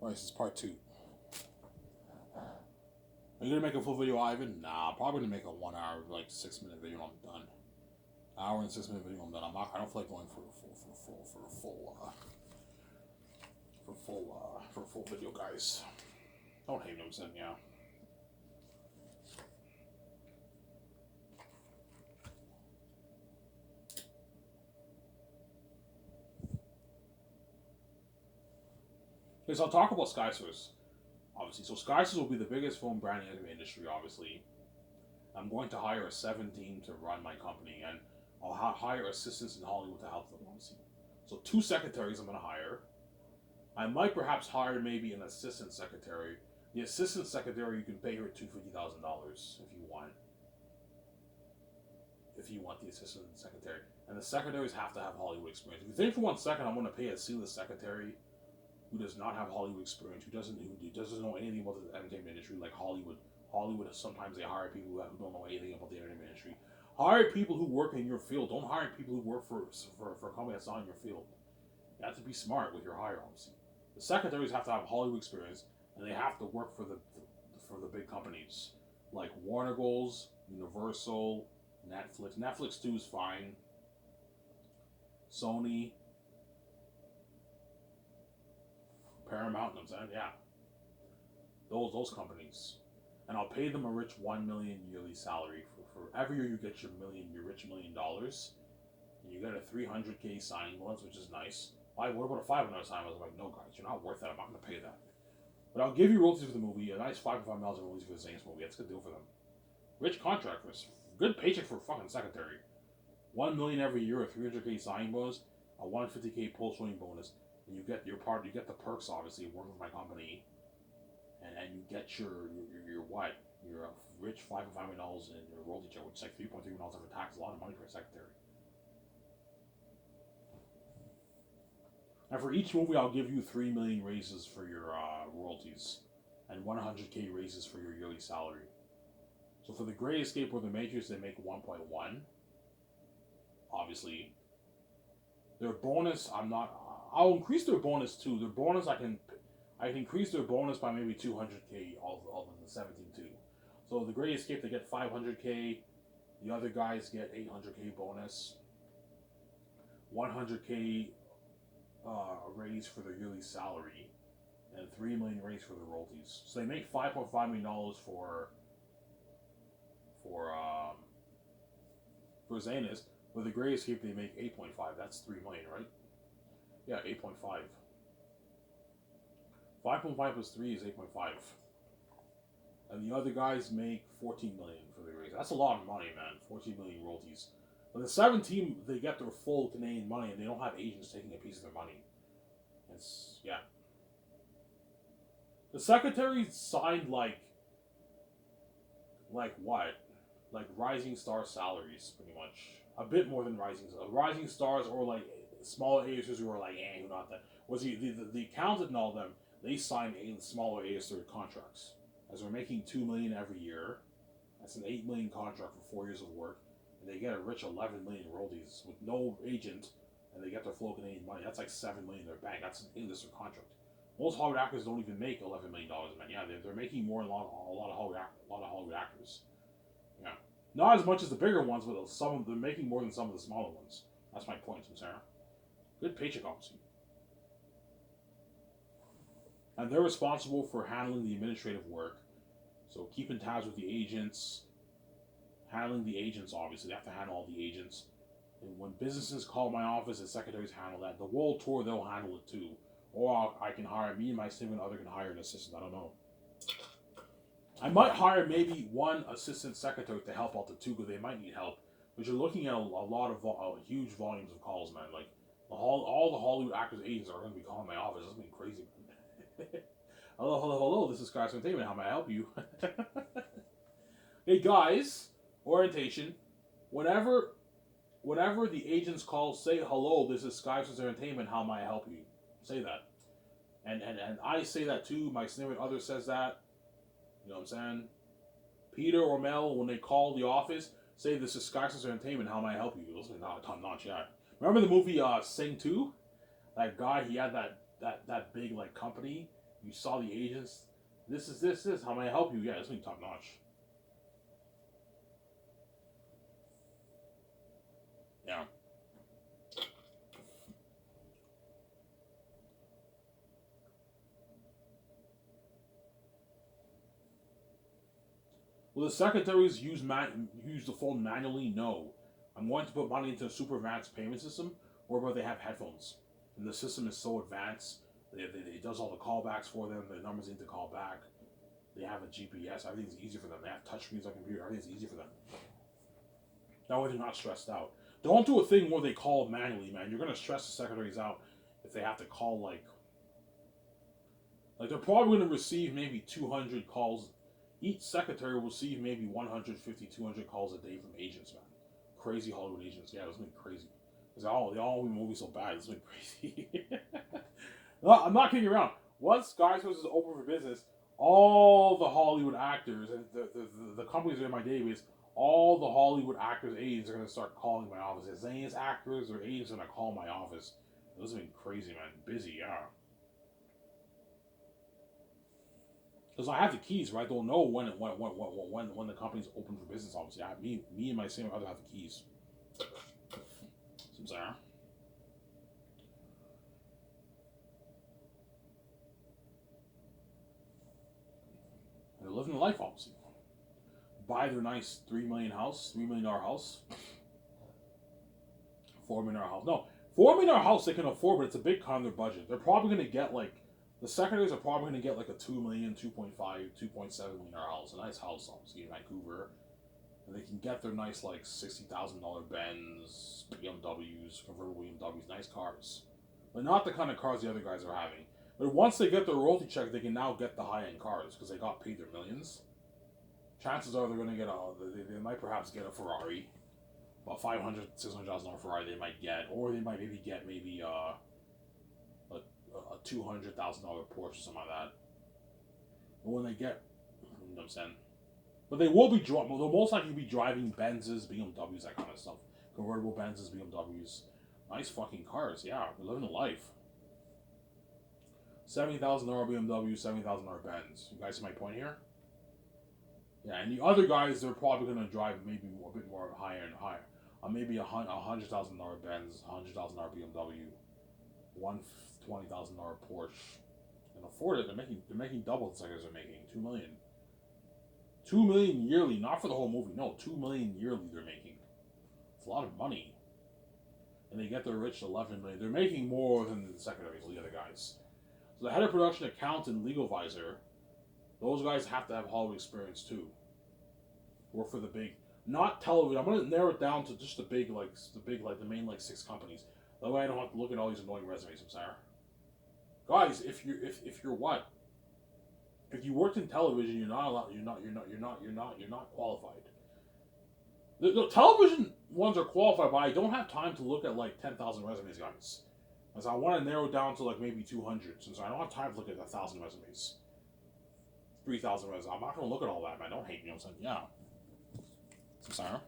Alright, this is part two. Are you gonna make a full video, Ivan? Nah, I'm probably gonna make a 1 hour, like 6 minute video. And I'm done. Hour and 6 minute video. I'm done. I don't feel like going for a full video, guys. Don't hate me. I'm saying, yeah. Okay, so I'll talk about Skysource, obviously. So Skysource will be the biggest film branding anime industry, obviously. I'm going to hire a 7 team to run my company, and I'll hire assistants in Hollywood to help them, obviously. So 2 secretaries I'm going to hire. I might perhaps hire maybe an assistant secretary. The assistant secretary, you can pay her $250,000 if you want. If you want the assistant secretary. And the secretaries have to have Hollywood experience. If you think for 1 second I'm going to pay a C-list secretary who does not have Hollywood experience, who doesn't know anything about the entertainment industry, like Hollywood. Hollywood, sometimes they hire people who don't know anything about the entertainment industry. Hire people who work in your field. Don't hire people who work for a company that's not in your field. You have to be smart with your hire, obviously. The secretaries have to have Hollywood experience, and they have to work for the big companies like Warner Bros., Universal, Netflix. Netflix too is fine. Sony, Paramount, I'm saying, yeah. Those companies. And I'll pay them a rich $1 million yearly salary for every year you get your rich $1 million, and you get a 300K signing bonus, which is nice. Why? What about a 500 signing bonus? I'm like, no, guys, you're not worth that. I'm not going to pay that. But I'll give you royalties for the movie, a nice $5.5 million royalties for the Saints movie. That's a good deal for them. Rich contract for us. Good paycheck for a fucking secretary. $1 million every year, a 300K signing bonus, a 150K post-showing bonus, and you get your part. You get the perks, obviously, working with my company. And you get your what? Your rich $5.5 million in your royalty check, which is like $3.3 million after tax. A lot of money for a secretary. And for each movie, I'll give you 3 million raises for your royalties, and 100K raises for your yearly salary. So for The Great Escape or The Matrix, they make 1.1. Obviously, their bonus, I'll increase their bonus too. Their bonus, I can increase their bonus by maybe 200K, all of the 17 too. So The Great Escape, they get 500K. The other guys get 800K bonus. 100K raise for their yearly salary, and 3 million raise for the royalties. So they make $5.5 million for Zanus. With The Great Escape, they make 8.5. That's 3 million, right? Yeah, 8.5. 5.5 plus 3 is 8.5. And the other guys make 14 million for the raise. That's a lot of money, man. 14 million royalties. But the 7 team, they get their full Canadian money, and they don't have agents taking a piece of their money. It's, yeah. The secretary signed like what? Like Rising Star salaries, pretty much. A bit more than Rising Stars, or like smaller A-listers who are like, who not that. Was the accountant and all them, they signed smaller A-lister contracts. As we're making $2 million every year, that's an $8 million contract for 4 years of work, and they get a rich 11 million royalties with no agent, and they get their full Canadian money. That's like 7 million in their bank. That's an A-lister contract. Most Hollywood actors don't even make $11 million. Man, yeah, they're making more than a lot of Hollywood actors. Yeah, not as much as the bigger ones, but some of them making more than some of the smaller ones. That's my point, Sarah. Good paycheck, obviously. And they're responsible for handling the administrative work. So keeping tabs with the agents, handling the agents, obviously. They have to handle all the agents. And when businesses call my office, the secretaries handle that. The world tour, they'll handle it too. Or I can hire, me and my significant other can hire an assistant. I don't know. I might hire maybe 1 assistant secretary to help out the 2, because they might need help. But you're looking at a lot of huge volumes of calls, man. Like all the Hollywood actors' agents are going to be calling my office. That's been crazy, man. Hello. This is Skysource Entertainment. How may I help you? Hey guys, orientation. Whenever the agents call, say hello. This is Skysource Entertainment. How may I help you? Say that. And I say that too. My significant other says that. You know what I'm saying? Peter or Mel, when they call the office, say, this is Skysource Entertainment, how may I help you? Listen, not top notch yet. Remember the movie Sing 2? That guy, he had that big like company. You saw the agents. This is this. How may I help you? Yeah, it's been top notch. Yeah. Will the secretaries use the phone manually? No. I'm going to put money into a super advanced payment system, or about they have headphones, and the system is so advanced it does all the callbacks for them. The numbers need to call back. They have a GPS. Everything's easy for them. They have touchscreens on computer. Everything's easy for them. That way they're not stressed out. Don't do a thing where they call manually, man. You're gonna stress the secretaries out if they have to call like they're probably gonna receive maybe 200 calls. Each secretary will receive maybe 150, 200 calls a day from agents, man. Crazy Hollywood agents. Yeah, it's been crazy. They all movies so bad. It's been crazy. No, I'm not kidding around. Once Guys was open for business, all the Hollywood actors and the companies that are in my database, all the Hollywood actors, agents are gonna start calling my office. As any actors or agents are gonna call my office. This has been crazy, man. Busy, yeah. Because I have the keys, right? They'll know when the company's open for business. Obviously, me and my same other have the keys. Sorry. They're living the life, obviously. Buy their nice $3 million house, $3 million house, $4 million house. No, $4 million house they can afford, but it's a big cut on their budget. They're probably gonna get like the secretaries are probably gonna get like a $2 million, 2.5, $2.7 million house, a nice house, obviously in Vancouver, and they can get their nice like $60,000 Benz, BMWs, convertible BMWs, nice cars, but not the kind of cars the other guys are having. But once they get their royalty check, they can now get the high-end cars because they got paid their millions. Chances are they're going to get they might perhaps get a Ferrari, about $500,000, $600,000 Ferrari they might get, or they might maybe get a $200,000 Porsche or something like that. But when they get, you know what I'm saying? But they will be they'll most likely be driving Benzes, BMWs, that kind of stuff. Convertible Benzes, BMWs. Nice fucking cars, yeah. They're living a life. $70,000 BMW, $70,000 Benz. You guys see my point here? Yeah, and the other guys, they're probably going to drive maybe a bit more higher and higher. Maybe a $100,000 Benz, $100,000 BMW, $120,000 Porsche, and afford it. They're making double the sectors are making $2 million. $2 million yearly, not for the whole movie. No, $2 million yearly they're making. It's a lot of money, and they get their rich $11 million. They're making more than the secretaries, the other guys. So the head of production, accountant, legal advisor, those guys have to have Hollywood experience too. Work for the big, not television. I'm gonna narrow it down to just the main like 6 companies. That way I don't have to look at all these annoying resumes. I'm sorry, guys. If you're what? If you worked in television, you're not allowed. You're not qualified. The television ones are qualified, but I don't have time to look at like 10,000 resumes, guys. So I want to narrow it down to like maybe 200, since I don't have time to look at 1,000 resumes, 3,000 resumes. I'm not gonna look at all that, man. Don't hate me. I'm saying, yeah. I'm sorry.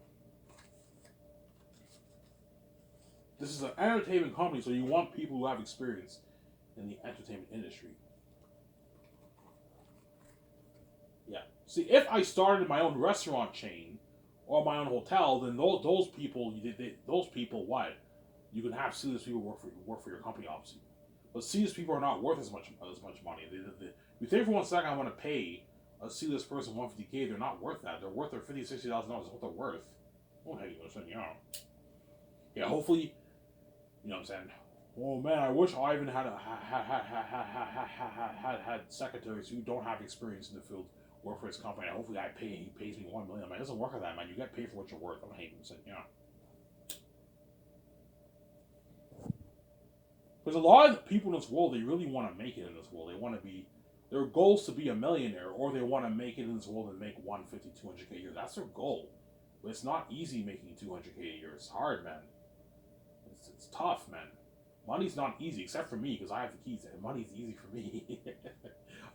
This is an entertainment company, so you want people who have experience in the entertainment industry. Yeah. See, if I started my own restaurant chain or my own hotel, then those people, what? You can have C-list people work for your company, obviously. But C-list people are not worth as much money. You think for one second I want to pay a C-list person $150K, they're not worth that. They're worth their $50,000, $60,000 is what they're worth. Oh, hey, listen, you know. Yeah, hopefully, you know what I'm saying. Oh man, I wish Ivan had secretaries who don't have experience in the field work for his company. Hopefully, he pays me $1 million. Man, it doesn't work like that, man. You get paid for what you're worth. I'm hating saying, yeah. Because a lot of people in this world, they really want to make it in this world. They want to be, their goal is to be a millionaire, or they want to make it in this world and make 150, 200K a year. That's their goal. But it's not easy making 200K a year. It's hard, man. It's tough, man. Money's not easy, except for me, because I have the keys. And money's easy for me.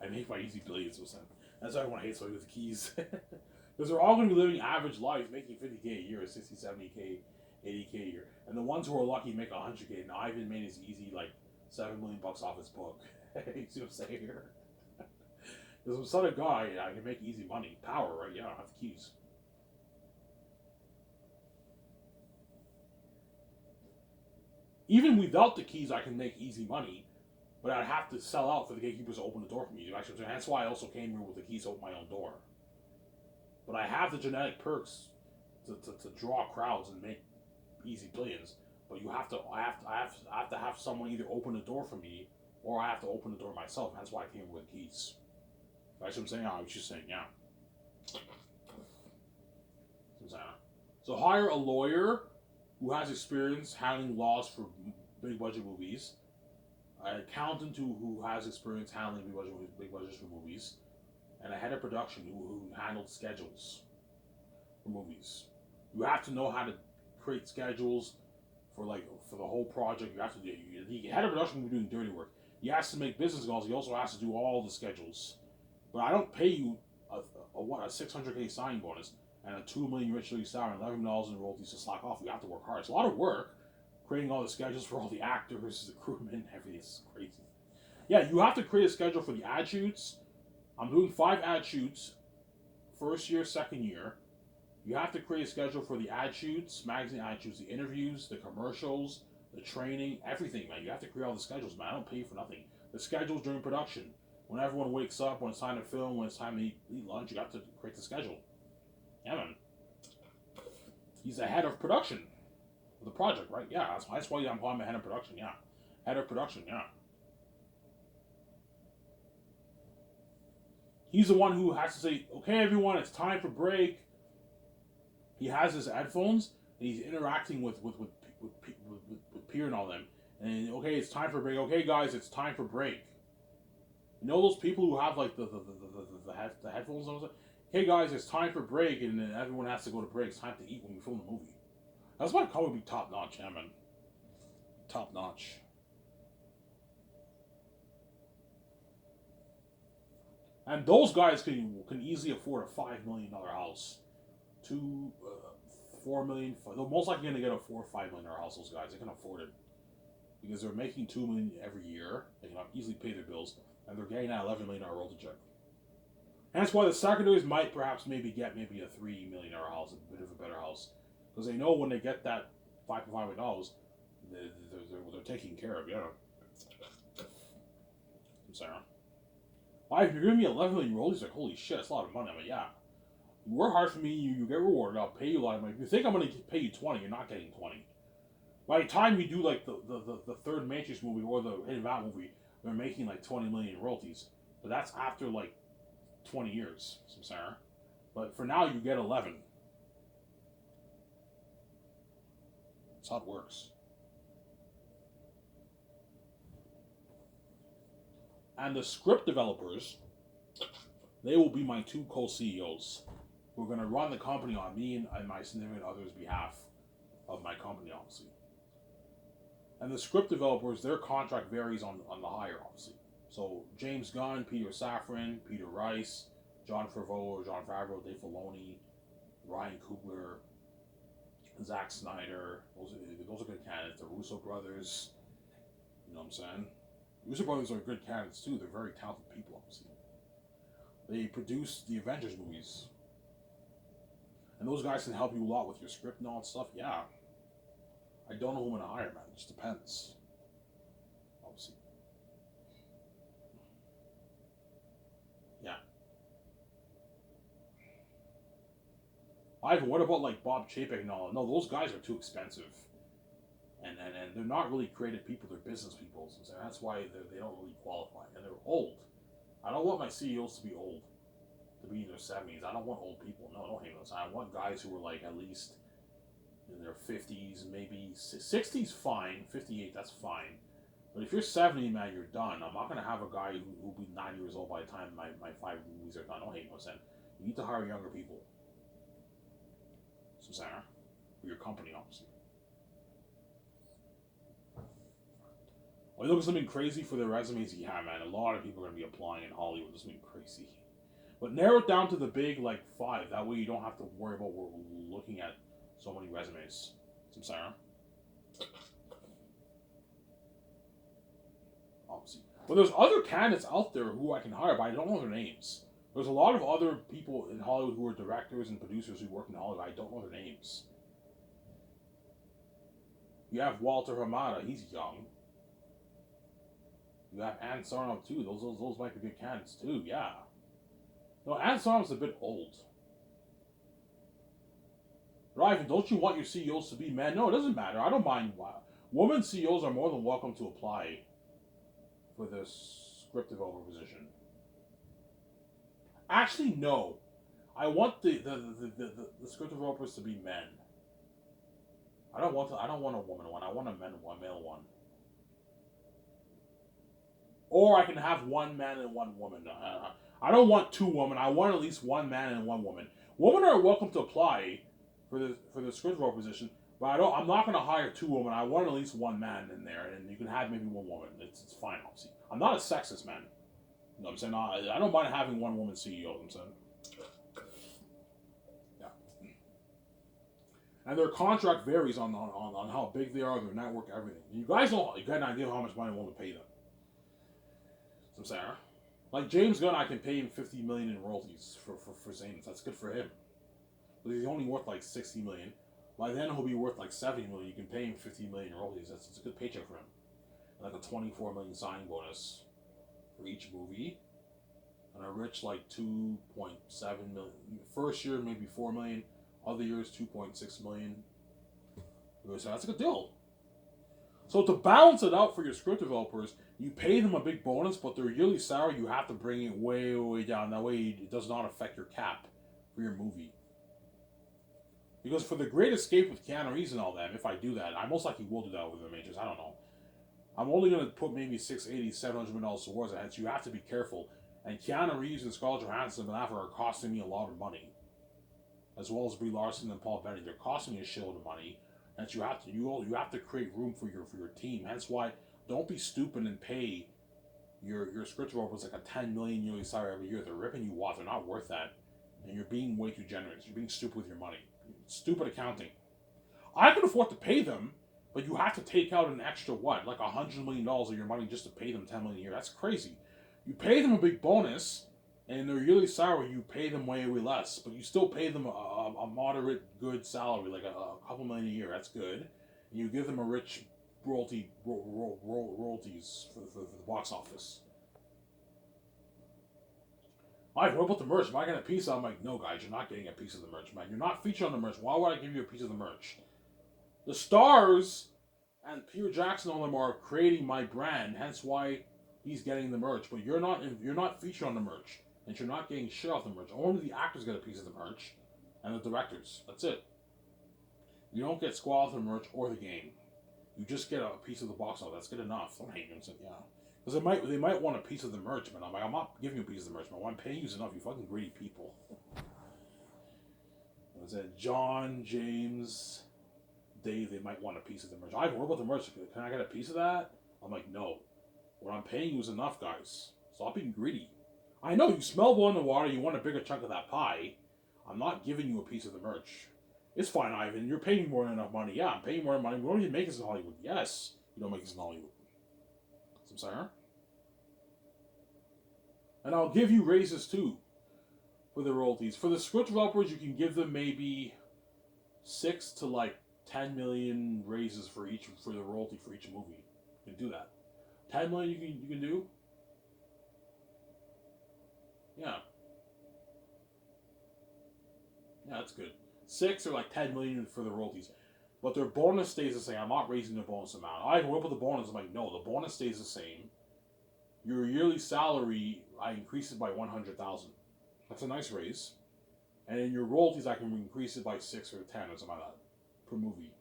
I make my easy billions %. That's why everyone hates me with the keys. Because they're all going to be living average lives, making 50K a year, 60, 70K, 80K a year. And the ones who are lucky make 100K. Now, Ivan made his easy, like, $7 million off his book. You see what I'm saying here? There's some sort of guy I can make easy money. Power, right? Yeah, I have the keys. Even without the keys, I can make easy money, but I'd have to sell out for the gatekeepers to open the door for me. Actually, that's why I also came here with the keys to open my own door. But I have the genetic perks to draw crowds and make easy billions. But I have to have someone either open the door for me, or I have to open the door myself. That's why I came with the keys. That's what I'm saying. I was just saying, yeah. So hire a lawyer who has experience handling laws for big budget movies, an accountant who has experience handling big budgets for movies, and a head of production who handles schedules for movies. You have to know how to create schedules for the whole project. You have to do the head of production will be doing dirty work. He has to make business goals. He also has to do all the schedules. But I don't pay you a 600K signing bonus and a 2 million rich league salary and $11 in royalties to slack off. You have to work hard. It's a lot of work creating all the schedules for all the actors, the crewmen, everything. It's crazy. Yeah, you have to create a schedule for the ad shoots. I'm doing 5 ad shoots, first year, second year. You have to create a schedule for the ad shoots, magazine ad shoots, the interviews, the commercials, the training, everything, man. You have to create all the schedules, man. I don't pay you for nothing. The schedules during production. When everyone wakes up, when it's time to film, when it's time to eat lunch, you have to create the schedule. Yeah, man. He's the head of production of the project, right? Yeah, that's why I'm calling him head of production, yeah. Head of production, yeah. He's the one who has to say, okay, everyone, it's time for break. He has his headphones, and he's interacting with Pierre and all them. And, okay, it's time for break. Okay, guys, it's time for break. You know those people who have, like, the headphones on? Hey, guys, it's time for break, and then everyone has to go to break. It's time to eat when we film the movie. That's why I call it be top-notch, yeah, man. Top-notch. And those guys can easily afford a $5 million house. 4 million. They're most likely going to get a $4 or $5 million house. Those guys, they can afford it because they're making $2 million every year. They can easily pay their bills, and they're getting that $11 million royalty check. And that's why the secondaries might perhaps get maybe a $3 million house, a bit of a better house, because they know when they get that $5 million, they're taken care of. Yeah. I'm sorry. Why, if you're giving me 11 million royalties, like holy shit, that's a lot of money. I'm like, yeah. You work hard for me, you get rewarded, I'll pay you a lot of money. If you think I'm going to pay you 20, you're not getting 20. By the time you do like the third Matrix movie or the Hidden Valley movie, they're making like 20 million royalties. But that's after like 20 years, Samsara. But for now, you get 11. That's how it works. And the script developers, they will be my 2 co-CEOs. We're going to run the company on me and my significant other's behalf of my company, obviously. And the script developers, their contract varies on the hire, obviously. So James Gunn, Peter Safran, Peter Rice, Jon Favreau, Dave Filoni, Ryan Coogler, Zack Snyder. Those are good candidates. The Russo brothers. You know what I'm saying? The Russo brothers are good candidates too. They're very talented people, obviously. They produce the Avengers movies. And those guys can help you a lot with your script and all that stuff. Yeah. I don't know who I'm going to hire, man. It just depends. Obviously. Yeah. Ivan, what about like Bob Chapek and all? No, those guys are too expensive. And they're not really creative people. They're business people. So that's why they don't really qualify. And they're old. I don't want my CEOs to be old. To be in their 70s. I don't want old people. No, I don't hate those. I want guys who are like at least in their 50s, maybe 60s, fine. 58, that's fine. But if you're 70, man, you're done. I'm not going to have a guy who'll be 9 years old by the time my 5 movies are done. I don't hate those. You need to hire younger people. So, Sarah, for your company, obviously. Well, you look at something crazy for the resumes you have, man. A lot of people are going to be applying in Hollywood. This is something crazy. But narrow it down to the big, like, 5. That way you don't have to worry about looking at so many resumes. Samsara. Obviously. But there's other candidates out there who I can hire, but I don't know their names. There's a lot of other people in Hollywood who are directors and producers who work in Hollywood. I don't know their names. You have Walter Hamada. He's young. You have Ann Sarnoff too. Those might be good candidates too. Yeah. No, Ann Sarnoff's a bit old. Right? Don't you want your CEOs to be men? No, it doesn't matter. I don't mind. Women CEOs are more than welcome to apply for this script developer position. Actually, no. I want the script developers to be men. I don't want a woman one. I want a male one. Or I can have one man and one woman. I don't want two women. I want at least one man and one woman. Women are welcome to apply for the script developer position, but I'm not going to hire two women. I want at least one man in there, and you can have maybe one woman. It's fine, obviously. I'm not a sexist man. You know what I'm saying? I don't mind having one woman CEO. You know what I'm saying? Yeah. And their contract varies on how big they are, their network, everything. You guys don't get an idea of how much money I'm willing to pay them. So I'm saying, like James Gunn, I can pay him $50 million in royalties for Zanes. That's good for him. But he's only worth like $60 million. By then he'll be worth like $70 million. You can pay him $50 million in royalties. That's a good paycheck for him. And like a $24 million signing bonus for each movie, and a rich like 2.7 million. First year maybe 4 million. Other years 2.6 million. So that's a good deal. So to balance it out for your script developers, you pay them a big bonus, but their yearly salary you have to bring it way, way down. That way it does not affect your cap for your movie. Because for The Great Escape with Keanu Reeves and all that, if I do that, I most likely will do that with the Majors. I don't know. I'm only going to put maybe $680, $700 million towards it, so you have to be careful. And Keanu Reeves and Scarlett Johansson and Ben Affleck are costing me a lot of money, as well as Brie Larson and Paul Bettany. They're costing me a shitload of money, and you have to create room for your team. Hence why don't be stupid and pay your script developers like a $10 million yearly salary every year. They're ripping you off. They're not worth that, and you're being way too generous. You're being stupid with your money. Stupid accounting. I can afford to pay them, but you have to take out an extra what, like $100 million of your money just to pay them $10 million a year. That's crazy. You pay them a big bonus, and their yearly salary you pay them way less, but you still pay them a moderate good salary, like a couple million a year. That's good. And you give them a rich royalties for the box office. Mike, what about the merch? Am I getting a piece? I'm like, no, guys, you're not getting a piece of the merch, man. You're not featured on the merch. Why would I give you a piece of the merch? The stars and Peter Jackson and all them are creating my brand, hence why he's getting the merch. But you're not featured on the merch, and you're not getting shit off the merch. Only the actors get a piece of the merch, and the directors. That's it. You don't get squat off the merch or the game. You just get a piece of the box office. That's good enough. Don't hate him. Yeah. Because they might want a piece of the merch, but I'm not giving you a piece of the merch, man. What I'm paying you is enough, you fucking greedy people. Was it John, James, Dave, they might want a piece of the merch. What about the merch? Can I get a piece of that? I'm like, no. What I'm paying you is enough, guys. Stop being greedy. I know you smell blood in the water, you want a bigger chunk of that pie. I'm not giving you a piece of the merch. It's fine, Ivan. You're paying more than enough money. Yeah, I'm paying more money. We don't even make this in Hollywood. Yes, you don't make this in Hollywood. I'm sorry. And I'll give you raises too for the royalties. For the script developers, you can give them maybe 6 to like 10 million raises for the royalty for each movie. You can do that. 10 million you can do. Yeah. Yeah, that's good. 6 or like 10 million for the royalties. But their bonus stays the same. I'm not raising their bonus amount. I went with the bonus. I'm like, no, the bonus stays the same. Your yearly salary, I increase it by 100,000. That's a nice raise. And in your royalties, I can increase it by 6 or 10 or something like that per movie.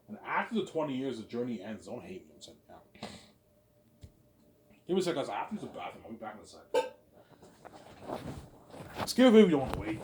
And after the 20 years, the journey ends. Don't hate me. I'm saying, yeah. Give me a second, guys. I have to use the bathroom. I'll be back in a sec. Let's give a baby, you don't want to wait.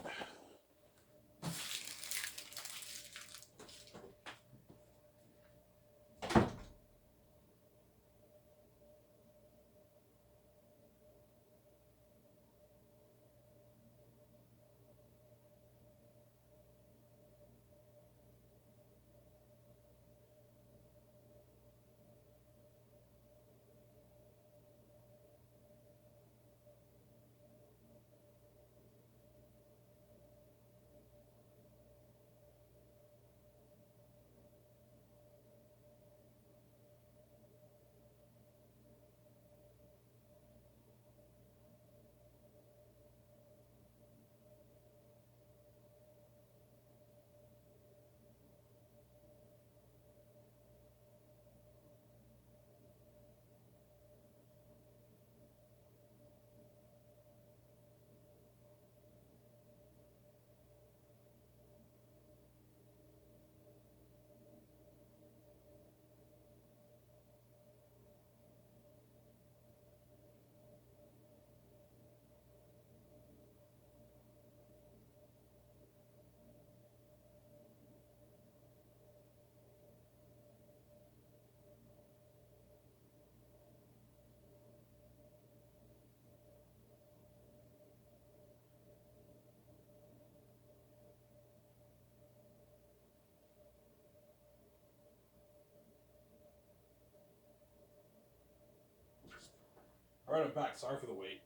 Alright, I'm back. Sorry for the wait.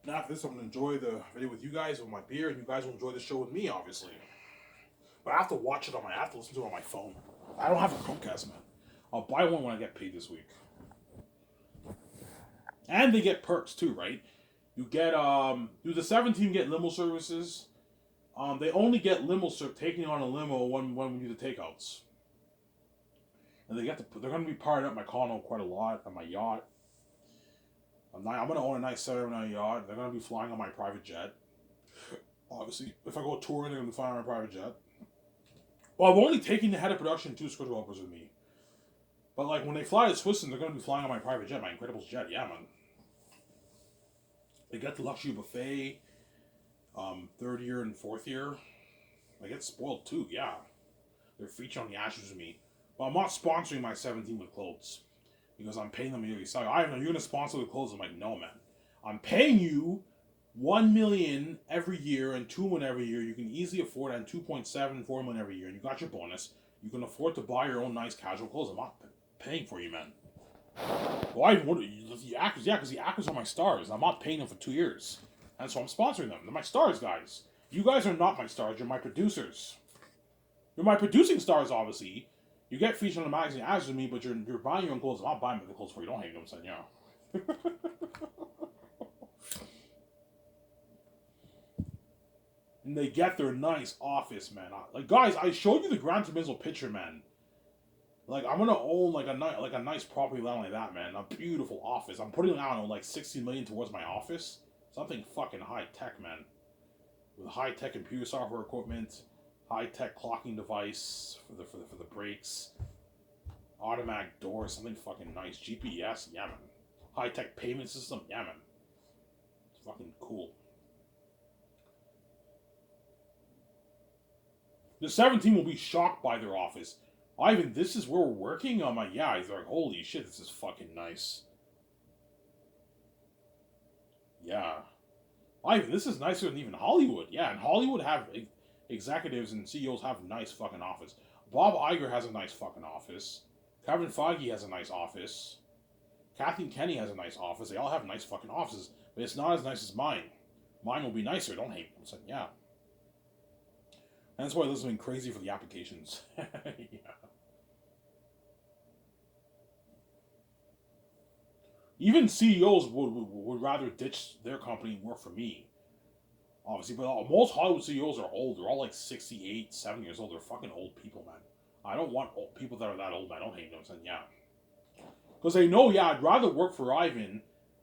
Now after this, I'm going to enjoy the video with you guys with my beer, and you guys will enjoy the show with me, obviously. But I have to watch it I have to listen to it on my phone. I don't have a Chromecast, man. I'll buy one when I get paid this week. And they get perks too, right? You get do the 17 get limo services? They only get taking on a limo when we do the takeouts. And they're gonna be parting up my condo quite a lot on my yacht. I'm gonna own a nice 7-night yacht. They're gonna be flying on my private jet. Obviously, if I go touring, they're gonna be flying on my private jet. Well, I'm only taking the head of production 2 script developers with me. But like when they fly to Switzerland, they're gonna be flying on my private jet, my Incredibles jet. Yeah, man. They get the luxury buffet. Third year and fourth year, I get spoiled too. Yeah, they're featured on the Ashes with me. But I'm not sponsoring my 17 with clothes because I'm paying them a yearly salary. You're going to sponsor with clothes? I'm like, no, man. I'm paying you $1 million every year and $2 million every year. You can easily afford and 2.74 million every year, and you got your bonus. You can afford to buy your own nice casual clothes. I'm not paying for you, man. Why? What? The actors? Yeah, because the actors are my stars. I'm not paying them for 2 years. And so I'm sponsoring them. They're my stars, guys. You guys are not my stars. You're my producers. You're my producing stars, obviously. You get featured on the magazine as with me, but you're buying your own clothes. I'm not buying the clothes for you. Don't hate them, son. Yeah. And they get their nice office, man. Like, guys, I showed you the Gran Turismo picture, man. Like, I'm gonna own like a nice property land like that, man. A beautiful office. I'm putting I don't know like $60 million towards my office. Something fucking high tech, man. With high tech computer software equipment, high tech clocking device for the brakes, automatic doors, something fucking nice. GPS, yeah, man. High tech payment system, yeah, man. It's fucking cool. The 17 will be shocked by their office. Ivan, this is where we're working? I'm like, yeah. He's like, holy shit, this is fucking nice. Yeah. Ivan, this is nicer than even Hollywood. Yeah, and Hollywood have executives and CEOs have nice fucking office. Bob Iger has a nice fucking office. Kevin Feige has a nice office. Kathleen Kennedy has a nice office. They all have nice fucking offices, but it's not as nice as mine. Mine will be nicer. Don't hate me. I'm saying, yeah. And that's why this has been crazy for the applications. Yeah. Even CEOs would rather ditch their company and work for me. Obviously, but most Hollywood CEOs are old. They're all like 68, 70 years old. They're fucking old people, man. I don't want people that are that old. I don't hate them. So, yeah. Because they know, yeah, I'd rather work for Ivan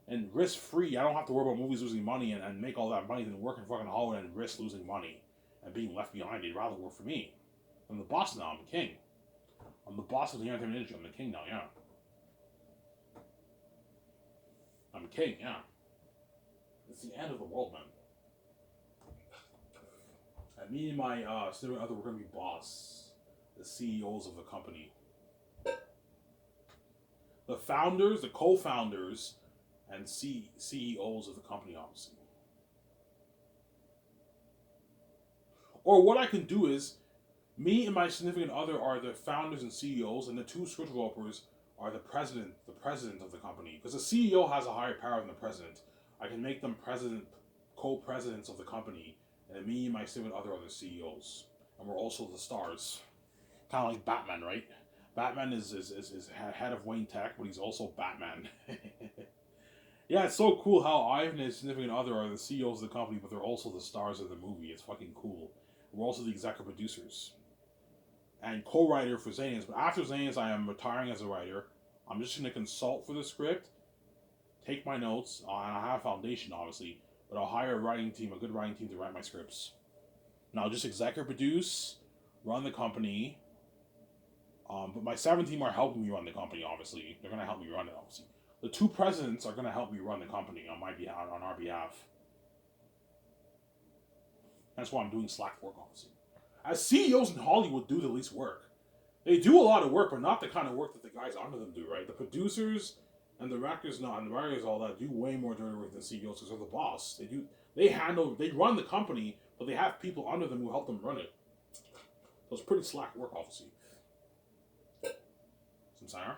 and risk free. I don't have to worry about movies losing money and make all that money than work in fucking Hollywood and risk losing money and being left behind. They'd rather work for me. I'm the boss now. I'm the king. I'm the boss of the entertainment industry. I'm the king now, yeah. I'm king, yeah. It's the end of the world, man. And me and my significant other, we're going to be boss. The CEOs of the company. The founders, the co-founders, and CEOs of the company, obviously. Or what I can do is, me and my significant other are the founders and CEOs, and the 2 script developers are the president of the company. Because the CEO has a higher power than the president. I can make them co-presidents of the company, and me and my significant other are the CEOs. And we're also the stars. Kind of like Batman, right? Batman is head of Wayne Tech, but he's also Batman. Yeah, it's so cool how Ivan and his significant other are the CEOs of the company, but they're also the stars of the movie. It's fucking cool. We're also the executive producers. And co-writer for Zanians. But after Zanians, I am retiring as a writer. I'm just going to consult for the script, take my notes, and I have a foundation, obviously, but I'll hire a good writing team to write my scripts. And I'll just executive produce, run the company. But my 7 team are helping me run the company, obviously. They're going to help me run it, obviously. The 2 presidents are going to help me run the company on our behalf. That's why I'm doing slack work, obviously. As CEOs in Hollywood do the least work. They do a lot of work, but not the kind of work that the guys under them do, right? The producers and the directors, and the writers, all that, do way more dirty work than CEOs because they're the boss. They run the company, but they have people under them who help them run it. So it's pretty slack work, obviously. Some Sarah?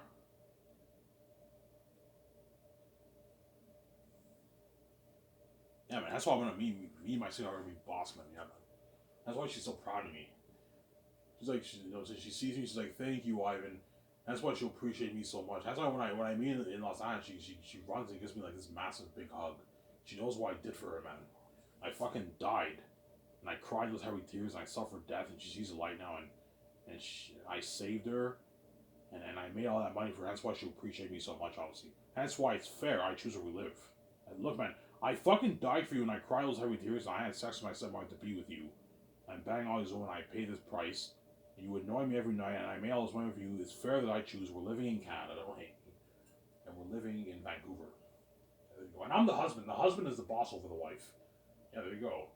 Yeah, man. That's why I'm gonna me and my sister are gonna be boss man. Yeah, man. That's why she's so proud of me. She's like, so she sees me. She's like, "Thank you, Ivan." That's why she'll appreciate me so much. That's why when I meet in Los Angeles, she runs and gives me like this massive big hug. She knows what I did for her, man. I fucking died, and I cried those heavy tears, and I suffered death, and she sees the light now, and I saved her, and I made all that money for her. That's why she'll appreciate me so much, obviously. That's why it's fair. I choose where we live. And look, man, I fucking died for you, and I cried those heavy tears, and I had sex with my stepmother to be with you. I'm banging all these women. I pay this price. You annoy me every night, and I make all this money for you. It's fair that I choose. We're living in Canada, don't hate me, and we're living in Vancouver. There you go. And I'm the husband. The husband is the boss over the wife. Yeah, there you go.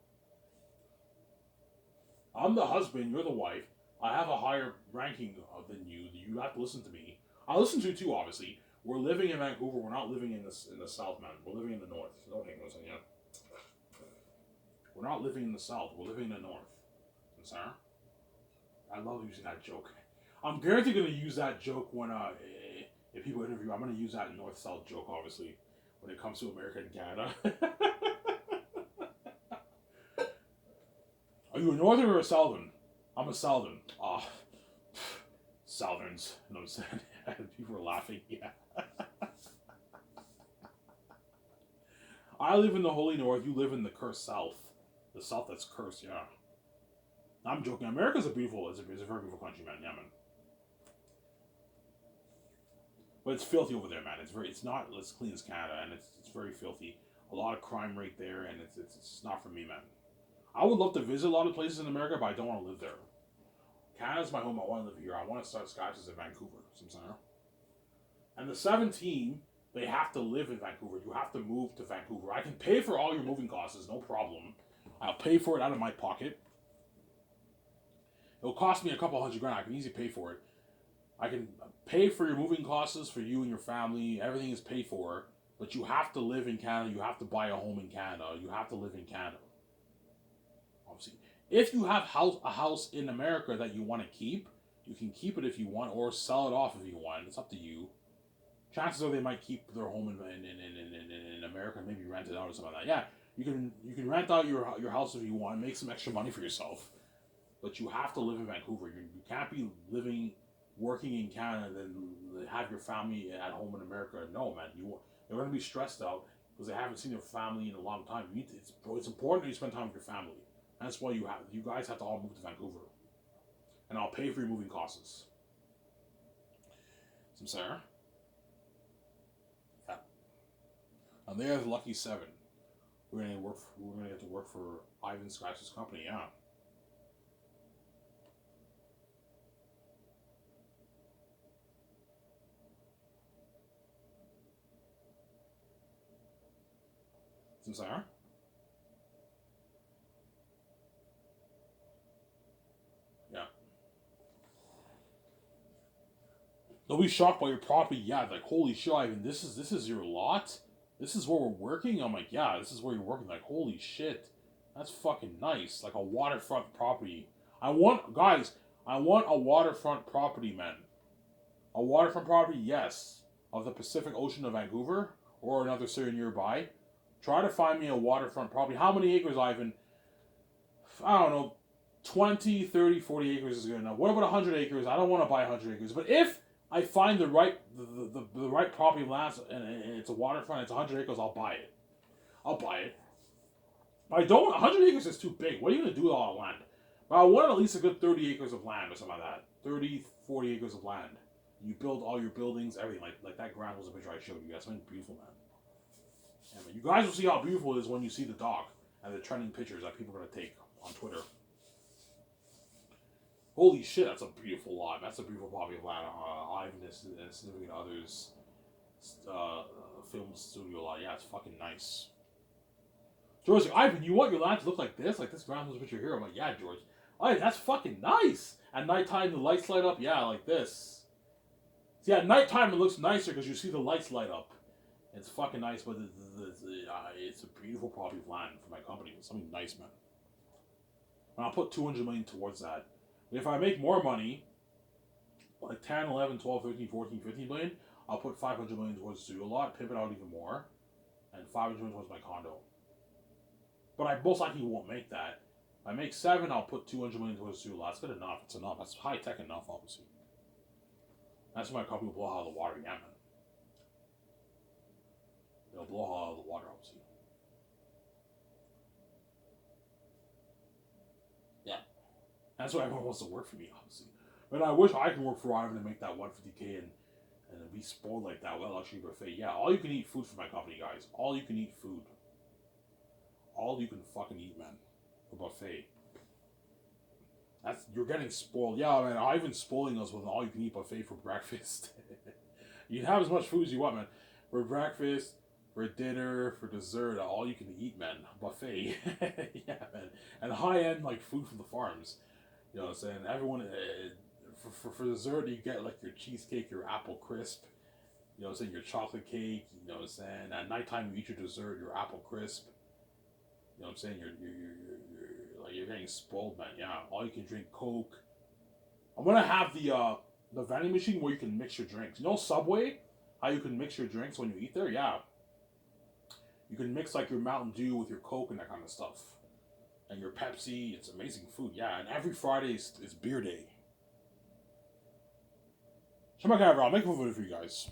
I'm the husband. You're the wife. I have a higher ranking than you. You have to listen to me. I listen to you too, obviously. We're living in Vancouver. We're not living in the south, man. We're living in the north. So don't hate me. Yeah. We're not living in the south. We're living in the north. Sarah? I love using that joke. I'm guaranteed going to use that joke when if people interview. I'm going to use that north-south joke, obviously, when it comes to America and Canada. Are you a northern or a southern? I'm a southern. Ah, southerns. You know what I'm saying? People are laughing. Yeah. I live in the holy north. You live in the cursed south. The south that's cursed. Yeah. I'm joking. America's a beautiful. It's a very beautiful country, man. Yeah, man. But it's filthy over there, man. It's not as clean as Canada, and it's very filthy. A lot of crime rate there, and it's not for me, man. I would love to visit a lot of places in America, but I don't want to live there. Canada's my home. I want to live here. I want to start scratches in Vancouver, sometime. And the 17, they have to live in Vancouver. You have to move to Vancouver. I can pay for all your moving costs, no problem. I'll pay for it out of my pocket. It'll cost me a couple $100,000. I can easily pay for it. I can pay for your moving costs for you and your family. Everything is paid for. But you have to live in Canada. You have to buy a home in Canada. You have to live in Canada. Obviously, if you have a house in America that you want to keep, you can keep it if you want, or sell it off if you want. It's up to you. Chances are they might keep their home in America and maybe rent it out or something like that. Yeah, you can rent out your house if you want, make some extra money for yourself. But you have to live in Vancouver. You can't be working in Canada, and then have your family at home in America. No, man, they're going to be stressed out because they haven't seen their family in a long time. It's important that you spend time with your family. That's why you guys have to all move to Vancouver, and I'll pay for your moving costs. Some Sarah. Yeah. And there's Lucky 7. We're gonna get to work for Ivan Scratch's company. Yeah. Some Sarah. Yeah. They'll be shocked by your property. Yeah, like holy shit, Ivan, this is your lot. This is where we're working. I'm like, yeah, this is where you're working. Like, holy shit, that's fucking nice. Like a waterfront property. I want a waterfront property, man. A waterfront property, yes, of the Pacific Ocean of Vancouver or another city nearby. Try to find me a waterfront property. How many acres, Ivan? I don't know. 20, 30, 40 acres is good enough. What about 100 acres? I don't want to buy 100 acres. But if I find the right property lands and it's a waterfront, it's 100 acres, I'll buy it. I'll buy it. I don't. 100 acres is too big. What are you going to do with all that land? But I want at least a good 30 acres of land or something like that. 30, 40 acres of land. You build all your buildings, everything. Like that ground was a picture I showed you. That's been beautiful, man. Yeah, man. You guys will see how beautiful it is when you see the dock and the trending pictures that people are going to take on Twitter. Holy shit, that's a beautiful lot. That's a beautiful property of land. Ivan and significant others film studio lot. Yeah, it's fucking nice. George's like, Ivan, you want your land to look like this? Like this ground was picture here. I'm like, yeah, George. Ivan, that's fucking nice. At nighttime, the lights light up. Yeah, like this. See, at nighttime, it looks nicer because you see the lights light up. It's fucking nice, but it's a beautiful property of land for my company. It's something nice, man. And I'll put $200 million towards that. If I make more money, like 10, 11, 12, 13, 14, 15 million, I'll put $500 million towards the studio lot, pimp it out even more, and $500 million towards my condo. But I most likely won't make that. If I make 7, I'll put 200 million towards Sula. That's good enough. It's enough. That's high tech enough, obviously. That's why a company will blow out of the water, yeah, man. They'll blow out of the water, obviously. Yeah. That's why everyone wants to work for me, obviously. But I wish I could work for Ivan and make that 150K and be spoiled like that. Well, luxury buffet. Yeah, all you can eat food for my company, guys. All you can eat food. All you can fucking eat, man. A buffet. That's you're getting spoiled. Yeah, man. Ivan's spoiling us with an all you can eat buffet for breakfast. You can have as much food as you want, man. For breakfast, for dinner, for dessert, all you can eat, man. Buffet. Yeah, man. And high end like food from the farms. You know what I'm saying? Everyone, for dessert, you get like your cheesecake, your apple crisp. You know what I'm saying? Your chocolate cake. You know what I'm saying? At nighttime, you eat your dessert, your apple crisp. You know what I'm saying? You're getting spoiled, man. Yeah, all you can drink Coke. I'm gonna have the vending machine where you can mix your drinks. You know Subway, how you can mix your drinks when you eat there? Yeah, you can mix like your Mountain Dew with your Coke and that kind of stuff, and your Pepsi. It's amazing food. Yeah, and every Friday is beer day. So my guy, I'll make a video for you guys.